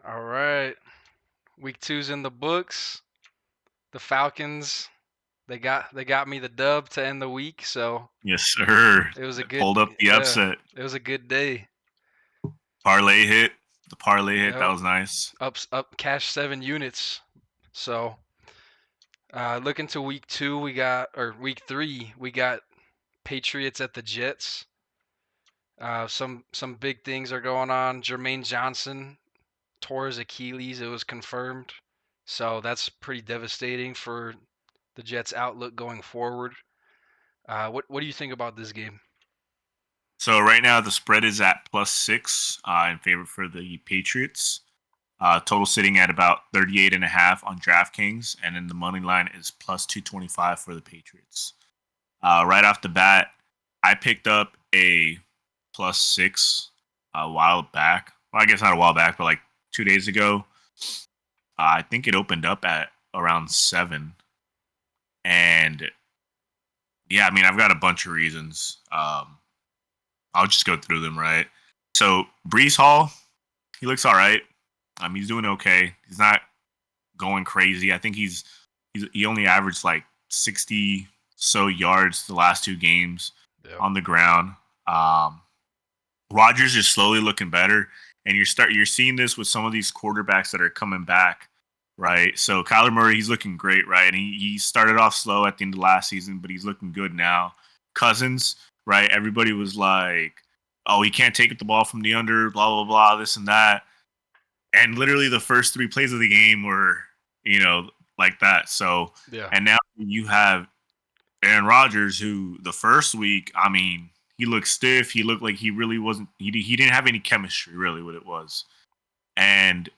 All right. Week two's in the books. The Falcons, they got me the dub to end the week, so Yes, sir. it was a good Pulled up the yeah, upset. it was a good day. Parlay hit. The parlay hit. That Yep. was nice. Up cash 7 units. So looking to week two, week three, we got Patriots at the Jets. Some big things are going on. Jermaine Johnson tore his Achilles. It was confirmed. So that's pretty devastating for the Jets' outlook going forward. What do you think about this game? So right now the spread is at +6 in favor for the Patriots. Total sitting at about 38.5 on DraftKings, and then the money line is +225 for the Patriots. Right off the bat, I picked up a +6 a while back. Well, I guess not a while back, but like 2 days ago. I think it opened up at around 7, and yeah, I mean I've got a bunch of reasons. I'll just go through them, right? So Brees Hall, he looks all right. He's doing okay. He's not going crazy. I think he only averaged like 60 so yards the last two games Yeah. on the ground. Um, Rodgers is slowly looking better, and you're seeing this with some of these quarterbacks that are coming back, right? So Kyler Murray, he's looking great, right? And he started off slow at the end of last season, but he's looking good now. Cousins, right? Everybody was like, "Oh, he can't take the ball from the under, blah blah blah, this and that." And literally the first three plays of the game were, like that. So, Yeah. and now you have Aaron Rodgers, who the first week, I mean, he looked stiff. He looked like he really wasn't. He didn't have any chemistry, really, what it was. And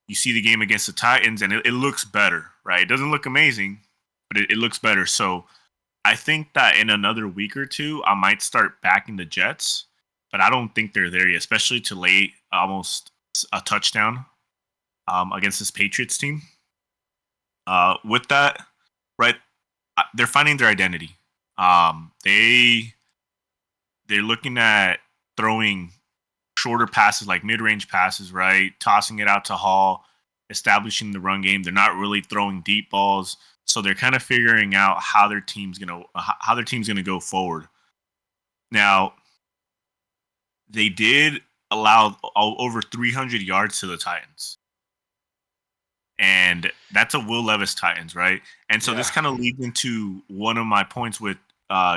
you see the game against the Titans, and it looks better, right? It doesn't look amazing, but it looks better. So I think that in another week or two, I might start backing the Jets, but I don't think they're there yet, especially to lay almost a touchdown against this Patriots team. With that, right, they're finding their identity. They're looking at throwing shorter passes, like mid-range passes, right? Tossing it out to Hall, establishing the run game. They're not really throwing deep balls, so they're kind of figuring out how their team's gonna go forward. Now, they did allow over 300 yards to the Titans, and that's a Will Levis Titans, right? And so Yeah. this kind of leads into one of my points with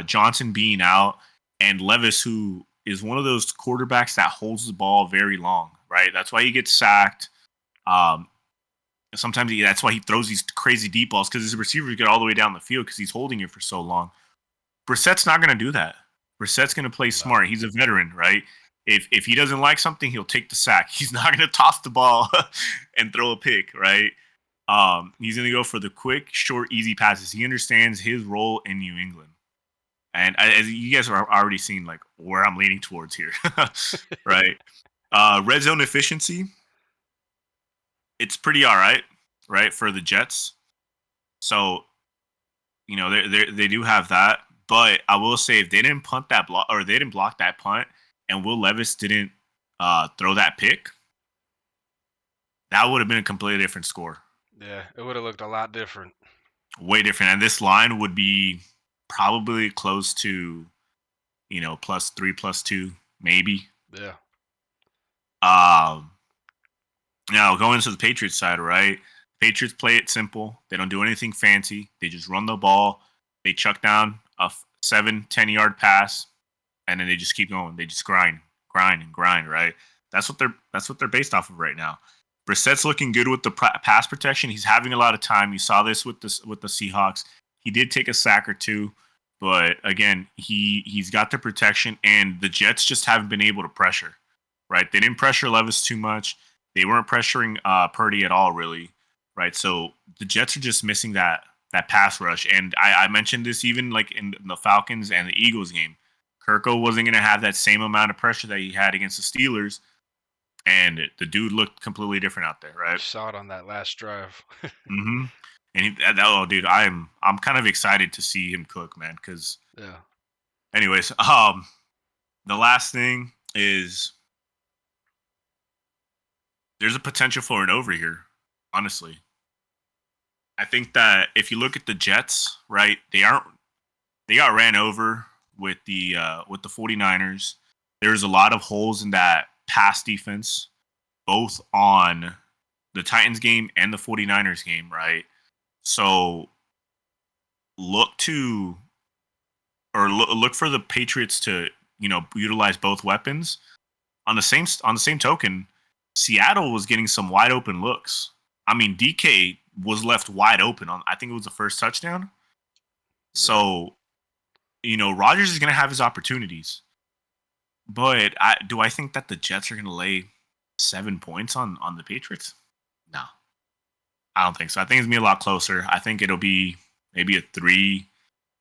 Johnson being out and Levis, who is one of those quarterbacks that holds the ball very long, right? That's why he gets sacked. Um, that's why he throws these crazy deep balls because his receivers get all the way down the field because he's holding it for so long. Brissett's not going to do that. Brissett's going to play No. smart. He's a veteran, right? If he doesn't like something, he'll take the sack. He's not going to toss the ball and throw a pick, right? He's going to go for the quick, short, easy passes. He understands his role in New England. And as you guys are already seeing, like where I'm leaning towards here, right? Red zone efficiency, it's pretty all right, for the Jets. So they do have that, but I will say if they didn't punt that block or they didn't block that punt, and Will Levis didn't throw that pick, that would have been a completely different score, Yeah. It would have looked a lot different. way different, and this line would be probably close to +3, +2, maybe. Yeah. Um, Now going to the Patriots side, right? Patriots play it simple. They don't do anything fancy. They just run the ball. They chuck down a 7-10 yard pass, and then they just keep going. They just grind, and grind. Right? That's what they're based off of right now. Brissett's looking good with the pass protection. He's having a lot of time. You saw this with the Seahawks. He did take a sack or two, but again, he's got the protection, and the Jets just haven't been able to pressure. Right? They didn't pressure Levis too much. They weren't pressuring Purdy at all, really, right? So the Jets are just missing that pass rush. And I mentioned this even like in the Falcons and the Eagles game. Kirko wasn't going to have that same amount of pressure that he had against the Steelers, and the dude looked completely different out there, You right? saw it on that last drive. Mm-hmm. And oh, dude, I'm kind of excited to see him cook, man. Because, Yeah. anyways, the last thing is there's a potential for an over here. Honestly, I think that if you look at the Jets, right, they got ran over with the 49ers. There's a lot of holes in that pass defense, both on the Titans game and the 49ers game, right? So look to look for the Patriots to utilize both weapons. On the same token, Seattle was getting some wide open looks. I mean, DK was left wide open on I think it was the first touchdown. Yeah. So Rodgers is going to have his opportunities, but I think that the Jets are going to lay 7 points on the Patriots? No, I don't think so. I think it's gonna be a lot closer. I think it'll be maybe a 3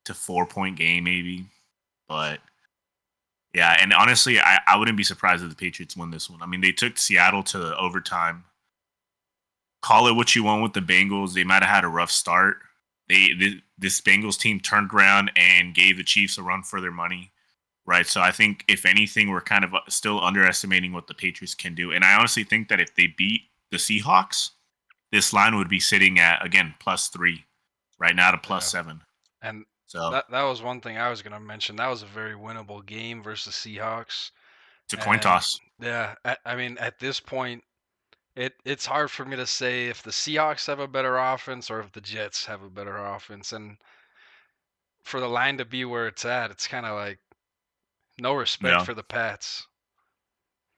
to 4 point game, maybe. But yeah, and honestly, I wouldn't be surprised if the Patriots win this one. I mean, they took Seattle to overtime. Call it what you want with the Bengals. They might have had a rough start. This Bengals team turned around and gave the Chiefs a run for their money, right? So I think if anything, we're kind of still underestimating what the Patriots can do. And I honestly think that if they beat the Seahawks, this line would be sitting at again +3, right now to Yeah. +7. And So that was one thing I was gonna mention. That was a very winnable game versus Seahawks. it's a coin And toss. yeah, I mean, at this point, it's hard for me to say if the Seahawks have a better offense or if the Jets have a better offense. And for the line to be where it's at, it's kind of like no respect No, for the Pats.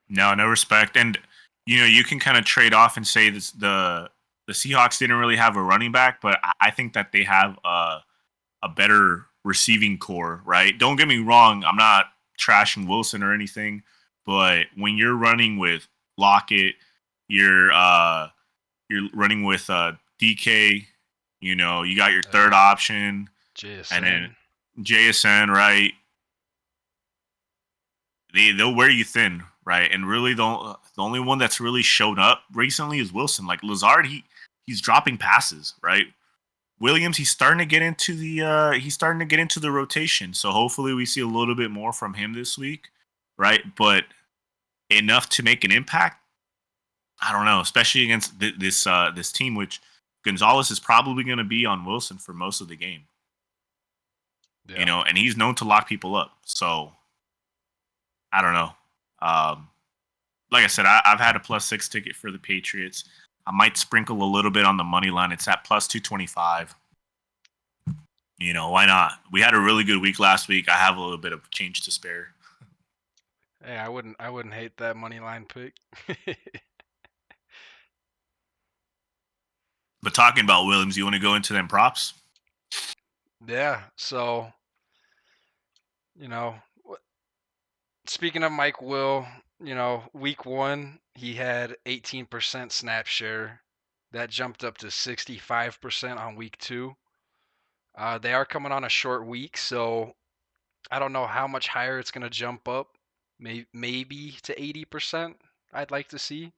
no respect. And you can kind of trade off and say this the Seahawks didn't really have a running back, but I think that they have a better receiving core, right? Don't get me wrong, I'm not trashing Wilson or anything, but when you're running with Lockett, you're uh you're running with DK, you got your third option, and then JSN. JSN, right? They'll wear you thin, right? And really, the only one that's really shown up recently is Wilson. Like Lazard, he's dropping passes, right? Williams, he's starting to get into the rotation. So hopefully we see a little bit more from him this week, right? But enough to make an impact, I don't know, especially against this team, which Gonzalez is probably going to be on Wilson for most of the game, Yeah. and he's known to lock people up. So I don't know. Um, like I said, I've had a +6 ticket for the Patriots. I might sprinkle a little bit on the money line. It's at +225. Why not? We had a really good week last week. I have a little bit of change to spare. Hey, I wouldn't hate that money line pick. But talking about Williams, you want to go into them props? Yeah. So, you know, speaking of Mike Will, week one, he had 18% snap share. That jumped up to 65% on week two. They are coming on a short week, so I don't know how much higher it's going to jump up. Maybe to 80%, I'd like to see.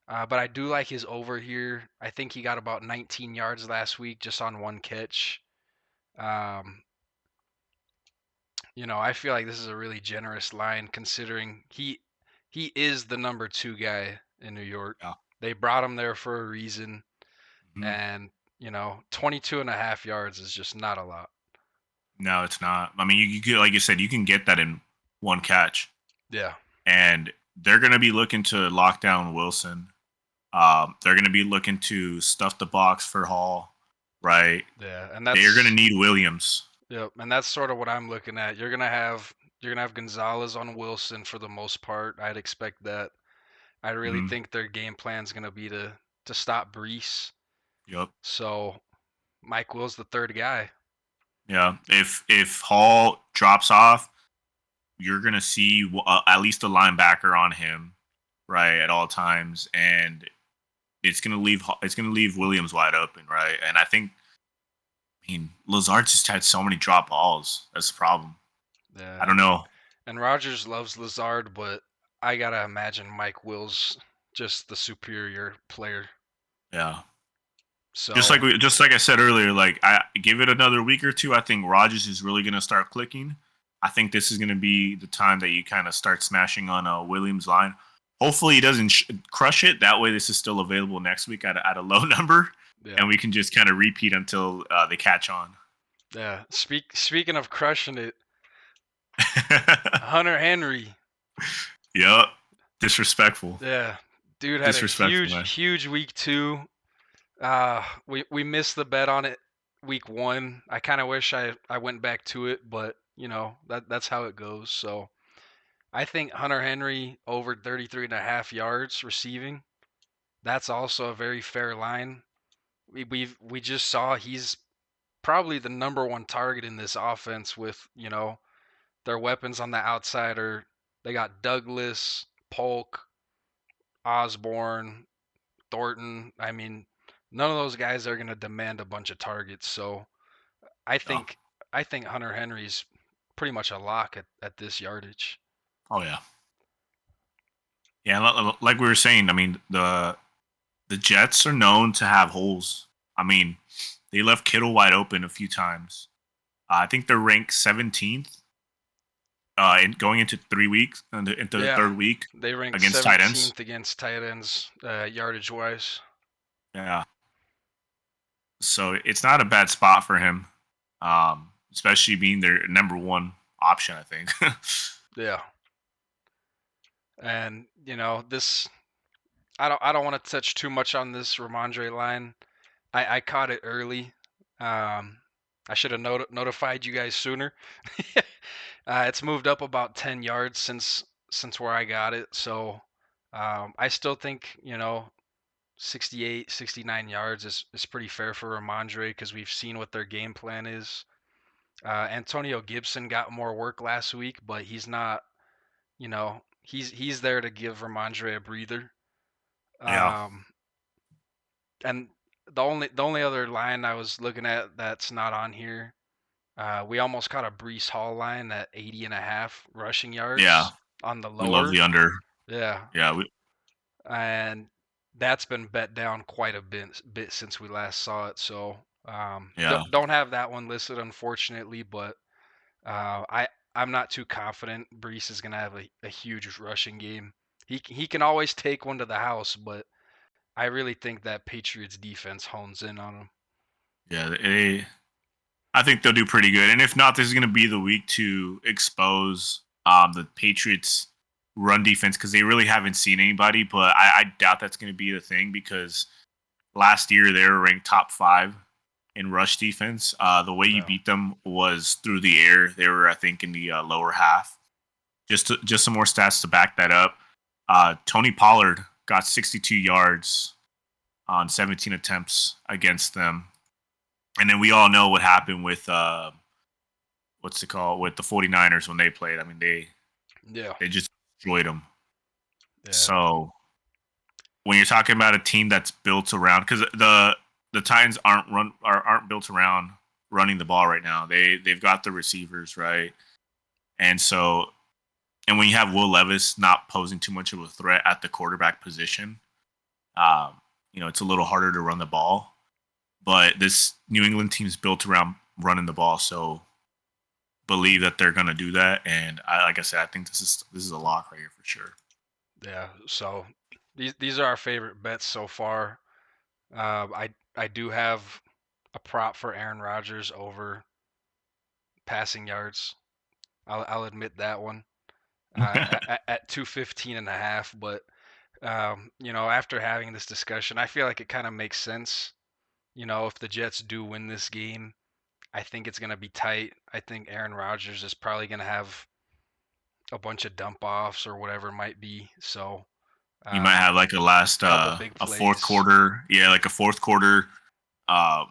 But I do like his over here. I think he got about 19 yards last week just on one catch. Um, I feel like this is a really generous line considering he is the number two guy in New York. Yeah. They brought him there for a reason, Mhm. and 22 and a half yards is just not a lot. No, it's not. I mean, you could, like you said, you can get that in one catch, Yeah, and they're going to be looking to lock down Wilson. They're going to be looking to stuff the box for Hall, right? yeah, and They're going to that's need Williams. yep, and that's sort of what I'm looking at. You're gonna have Gonzalez on Wilson for the most part. I'd expect that. I really Mm-hmm. think their game plan's gonna be to stop Brees. Yep. So Mike Will's the third guy. Yeah. If Hall drops off, you're going to see at least a linebacker on him, right, at all times, and it's going to leave Williams wide open, right? And I mean, Lazard just had so many drop balls. That's the problem. Yeah, I don't know. and Rogers loves Lazard, but I gotta imagine Mike Will's just the superior player. Yeah. So Just like I said earlier, like I give it another week or two. I think Rogers is really going to start clicking. I think this is going to be the time that you kind of start smashing on a Williams line. Hopefully he doesn't crush it. That way, this is still available next week at a low number, Yeah. and we can just kind of repeat until they catch on. Yeah. Speaking of crushing it, Hunter Henry. Yep. Disrespectful. Yeah. Dude had a Disrespectful, man. huge week 2. We missed the bet on it week 1. I kind of wish I went back to it, but that's how it goes. So I think Hunter Henry over 33 and a half yards receiving. That's also a very fair line. We just saw he's probably the number one target in this offense with, their weapons on the outside are they got Douglas, Polk, Osborne, Thornton. I mean, none of those guys are going to demand a bunch of targets. So I Yeah. think I think Hunter Henry's pretty much a lock at this yardage. Oh yeah. Yeah, like we were saying, I mean the Jets are known to have holes. I mean, they left Kittle wide open a few times. I think they're ranked 17th in going into 3 weeks into the Yeah, third week they ranked against tight ends. 17th against tight ends yardage wise. Yeah, so it's not a bad spot for him, especially being their number one option. I think. Yeah, and this I don't want to touch too much on this Ramondre line. I caught it early. Um, I should have notified you guys sooner. It's moved up about 10 yards since where I got it. So I still think 68, 69 yards is pretty fair for Ramondre because we've seen what their game plan is. Antonio Gibson got more work last week, but he's not. He's there to give Ramondre a breather. Yeah, Um, and the only other line I was looking at that's not on here, we almost caught a Brees Hall line at 80 and a half rushing yeah, yards on the we love lower. the under. Yeah, Yeah, we, and that's been bet down quite a bit since we last saw it. So yeah, don't have that one listed, unfortunately, but I'm not too confident Brees is gonna have a huge rushing game. He can always take one to the house, but I really think that Patriots defense hones in on him. yeah. I think they'll do pretty good. And if not, this is going to be the week to expose the Patriots' run defense because they really haven't seen anybody. But I doubt that's going to be the thing because last year they were ranked top 5 in rush defense. The way you No. beat them was through the air. They were, I think, in the lower half. Just some more stats to back that up. Tony Pollard got 62 yards on 17 attempts against them. And then we all know what happened with what's it called with the 49ers when they played. I mean, Yeah. they just destroyed them. Yeah. So when you're talking about a team that's built around because the Titans aren't built around running the ball right now. They've got the receivers right, and so and when you have Will Levis not posing too much of a threat at the quarterback position, um, it's a little harder to run the ball. But this New England team is built around running the ball, so believe that they're going to do that. And like I said, I think this is a lock right here for sure. Yeah. So these are our favorite bets so far. I do have a prop for Aaron Rodgers over passing yards. I'll admit that one. At 215 and a half, but after having this discussion, I feel like it kind of makes sense. If the Jets do win this game, I think it's going to be tight. I think Aaron Rodgers is probably going to have a bunch of dump offs or whatever it might be. So, You might have like a last couple big a fourth plays. quarter, yeah, like a fourth quarter uh,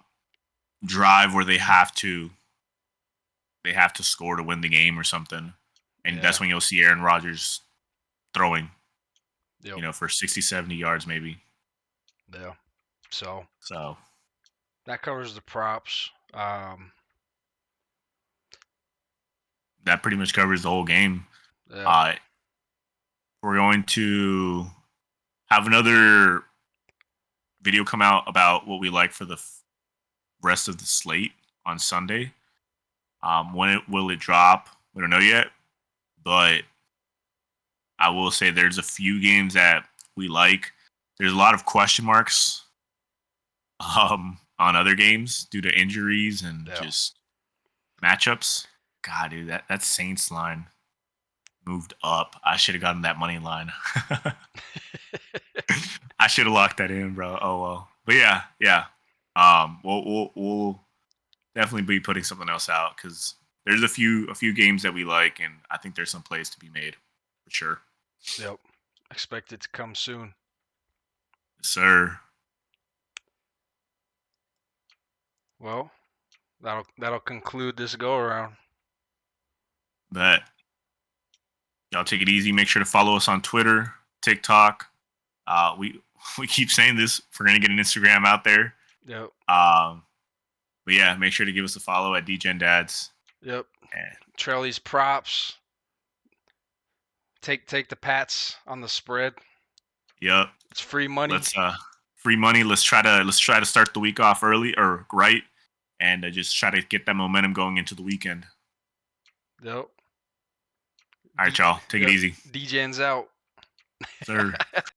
drive where they have to score to win the game or something, and Yeah. that's when you'll see Aaron Rodgers throwing, Yep. for 60, 70 yards maybe. Yeah. So So that covers the props. that pretty much covers the whole game. Yeah. Uh, we're going to have another video come out about what we like for the rest of the slate on Sunday. When will it drop? We don't know yet, but I will say there's a few games that we like. There's a lot of question marks on other games due to injuries and Yeah. just matchups. God, dude, that Saints line moved up. I should have gotten that money line. I should have locked that in, bro. Oh well. But yeah, yeah. We'll definitely be putting something else out because there's a few games that we like, and I think there's some plays to be made for sure. Yep. Expect it to come soon. Yes, sir. Well, that'll conclude this go around. But y'all take it easy. Make sure to follow us on Twitter, TikTok. We we keep saying this. We're gonna get an Instagram out there. Yep. Um, but yeah, make sure to give us a follow at DGen Dads. Yep. And Trelly's props. Take the Pats on the spread. yep, It's free money. let's free money. Let's try to start the week off early or right, and just try to get that momentum going into the weekend. Yep. All right, y'all, take it Yep. easy, DJ's out. sir.